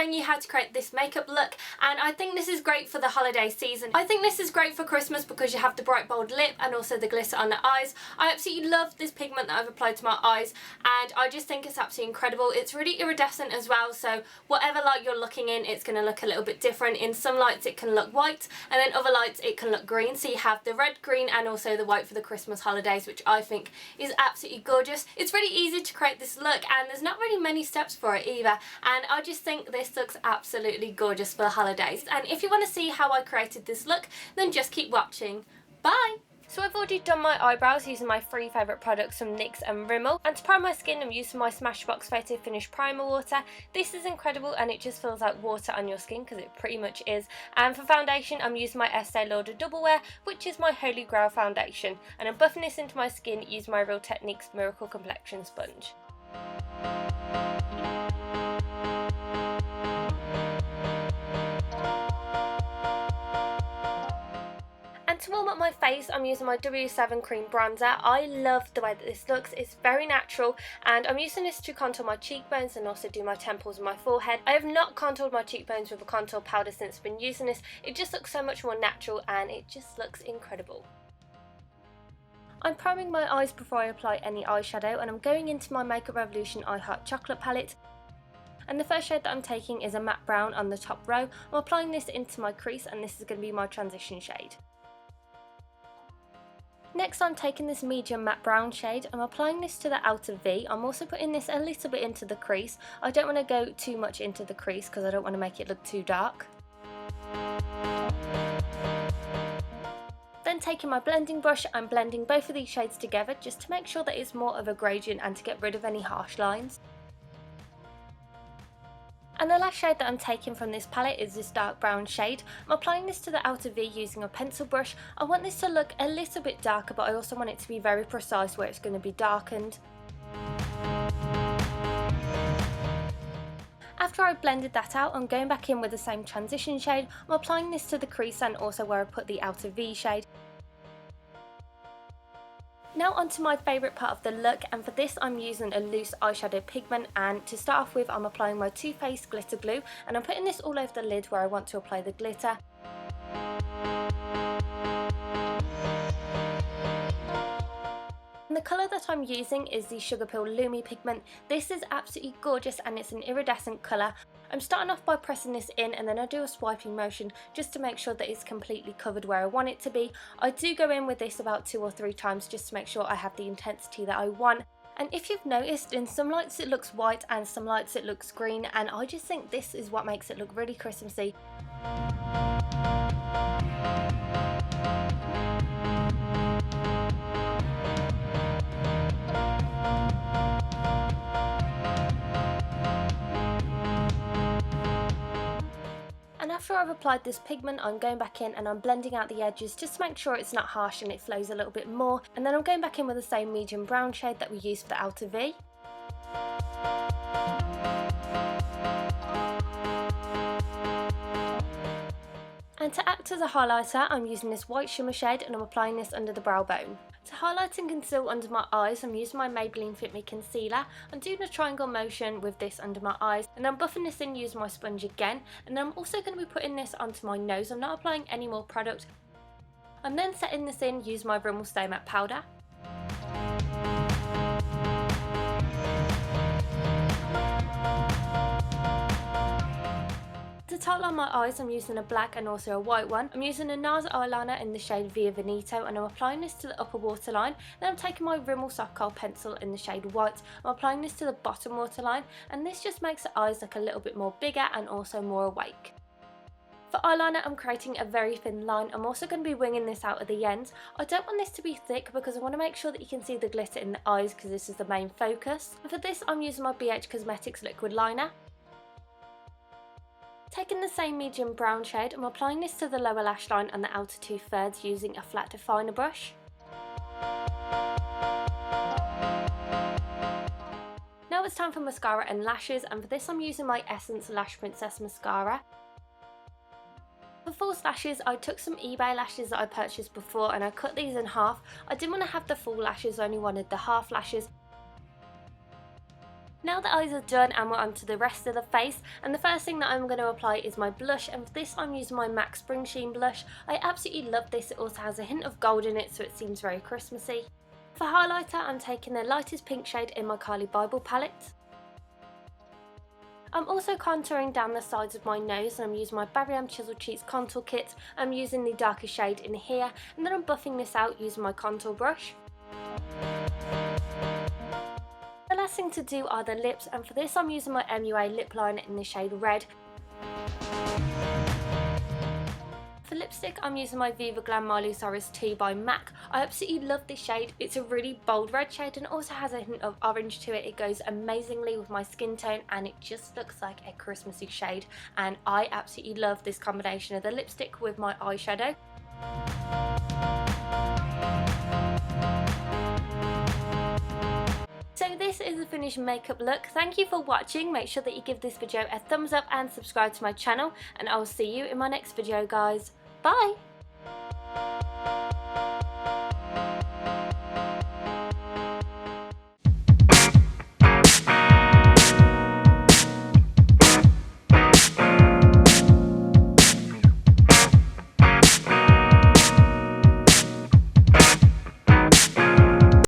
showing you how to create this makeup look, and I think this is great for the holiday season. I think this is great for Christmas because you have the bright bold lip and also the glitter on the eyes. I absolutely love this pigment that I've applied to my eyes, and I just think it's absolutely incredible. It's really iridescent as well, so whatever light you're looking in, it's going to look a little bit different. In some lights it can look white, and then other lights it can look green, so you have the red, green and also the white for the Christmas holidays, which I think is absolutely gorgeous. It's really easy to create this look, and there's not really many steps for it either, and I just think this looks absolutely gorgeous for the holidays. And if you want to see how I created this look, then just keep watching. Bye! So I've already done my eyebrows using my 3 favourite products from NYX and Rimmel, and to prime my skin I'm using my Smashbox Photo Finish Primer Water. This is incredible and it just feels like water on your skin, because it pretty much is. And for foundation I'm using my Estee Lauder Double Wear, which is my Holy Grail foundation, and I'm buffing this into my skin using my Real Techniques Miracle Complexion Sponge. And to warm up my face, I'm using my W7 Cream Bronzer. I love the way that this looks. It's very natural, and I'm using this to contour my cheekbones and also do my temples and my forehead. I have not contoured my cheekbones with a contour powder since I've been using this. It just looks so much more natural and it just looks incredible. I'm priming my eyes before I apply any eyeshadow, and I'm going into my Makeup Revolution I Heart Chocolate palette. And the first shade that I'm taking is a matte brown on the top row. I'm applying this into my crease, and this is going to be my transition shade. Next I'm taking this medium matte brown shade. I'm applying this to the outer V. I'm also putting this a little bit into the crease. I don't want to go too much into the crease because I don't want to make it look too dark. Then taking my blending brush, I'm blending both of these shades together just to make sure that it's more of a gradient and to get rid of any harsh lines. And the last shade that I'm taking from this palette is this dark brown shade. I'm applying this to the outer V using a pencil brush. I want this to look a little bit darker, but I also want it to be very precise where it's going to be darkened. After I've blended that out, I'm going back in with the same transition shade. I'm applying this to the crease and also where I put the outer V shade. Now onto my favourite part of the look, and for this I'm using a loose eyeshadow pigment, and to start off with I'm applying my Too Faced glitter glue, and I'm putting this all over the lid where I want to apply the glitter. And the colour that I'm using is the Sugar Pill Lumi pigment. This is absolutely gorgeous and it's an iridescent colour. I'm starting off by pressing this in, and then I do a swiping motion just to make sure that it's completely covered where I want it to be. I do go in with this about 2 or 3 times just to make sure I have the intensity that I want. And if you've noticed, in some lights it looks white and some lights it looks green, and I just think this is what makes it look really Christmassy. And after I've applied this pigment, I'm going back in and I'm blending out the edges just to make sure it's not harsh and it flows a little bit more. And then I'm going back in with the same medium brown shade that we used for the outer V. And to act as a highlighter, I'm using this white shimmer shade and I'm applying this under the brow bone. To highlight and conceal under my eyes, I'm using my Maybelline Fit Me Concealer. I'm doing a triangle motion with this under my eyes, and I'm buffing this in using my sponge again. And then I'm also going to be putting this onto my nose. I'm not applying any more product. I'm then setting this in using my Rimmel Stay Matte Powder. To tightline my eyes, I'm using a black and also a white one. I'm using a NARS eyeliner in the shade Viva Venneto, and I'm applying this to the upper waterline. Then I'm taking my Rimmel Soft Kohl pencil in the shade white. I'm applying this to the bottom waterline, and this just makes the eyes look a little bit more bigger and also more awake. For eyeliner, I'm creating a very thin line. I'm also going to be winging this out at the ends. I don't want this to be thick because I want to make sure that you can see the glitter in the eyes, because this is the main focus. And for this, I'm using my BH Cosmetics liquid liner. Taking the same medium brown shade, I'm applying this to the lower lash line and the outer 2/3 using a flat definer brush. Now it's time for mascara and lashes, and for this I'm using my Essence Lash Princess Mascara. For false lashes, I took some eBay lashes that I purchased before and I cut these in half. I didn't want to have the full lashes, I only wanted the half lashes. Now the eyes are done and we're on to the rest of the face, and the first thing that I'm going to apply is my blush, and for this I'm using my MAC Springsheen blush. I absolutely love this. It also has a hint of gold in it, so it seems very Christmassy. For highlighter, I'm taking the lightest pink shade in my Carli Bybel palette. I'm also contouring down the sides of my nose, and I'm using my Bybel Chisel Cheeks contour kit. I'm using the darker shade in here, and then I'm buffing this out using my contour brush. The last thing to do are the lips, and for this I'm using my MUA Lipliner in the shade Red. For lipstick, I'm using my Viva Glam Miley Cyrus 2 by MAC. I absolutely love this shade. It's a really bold red shade and also has a hint of orange to it. It goes amazingly with my skin tone and it just looks like a Christmassy shade, and I absolutely love this combination of the lipstick with my eyeshadow. So this is the finished makeup look. Thank you for watching. Make sure that you give this video a thumbs up and subscribe to my channel, and I will see you in my next video, guys. Bye!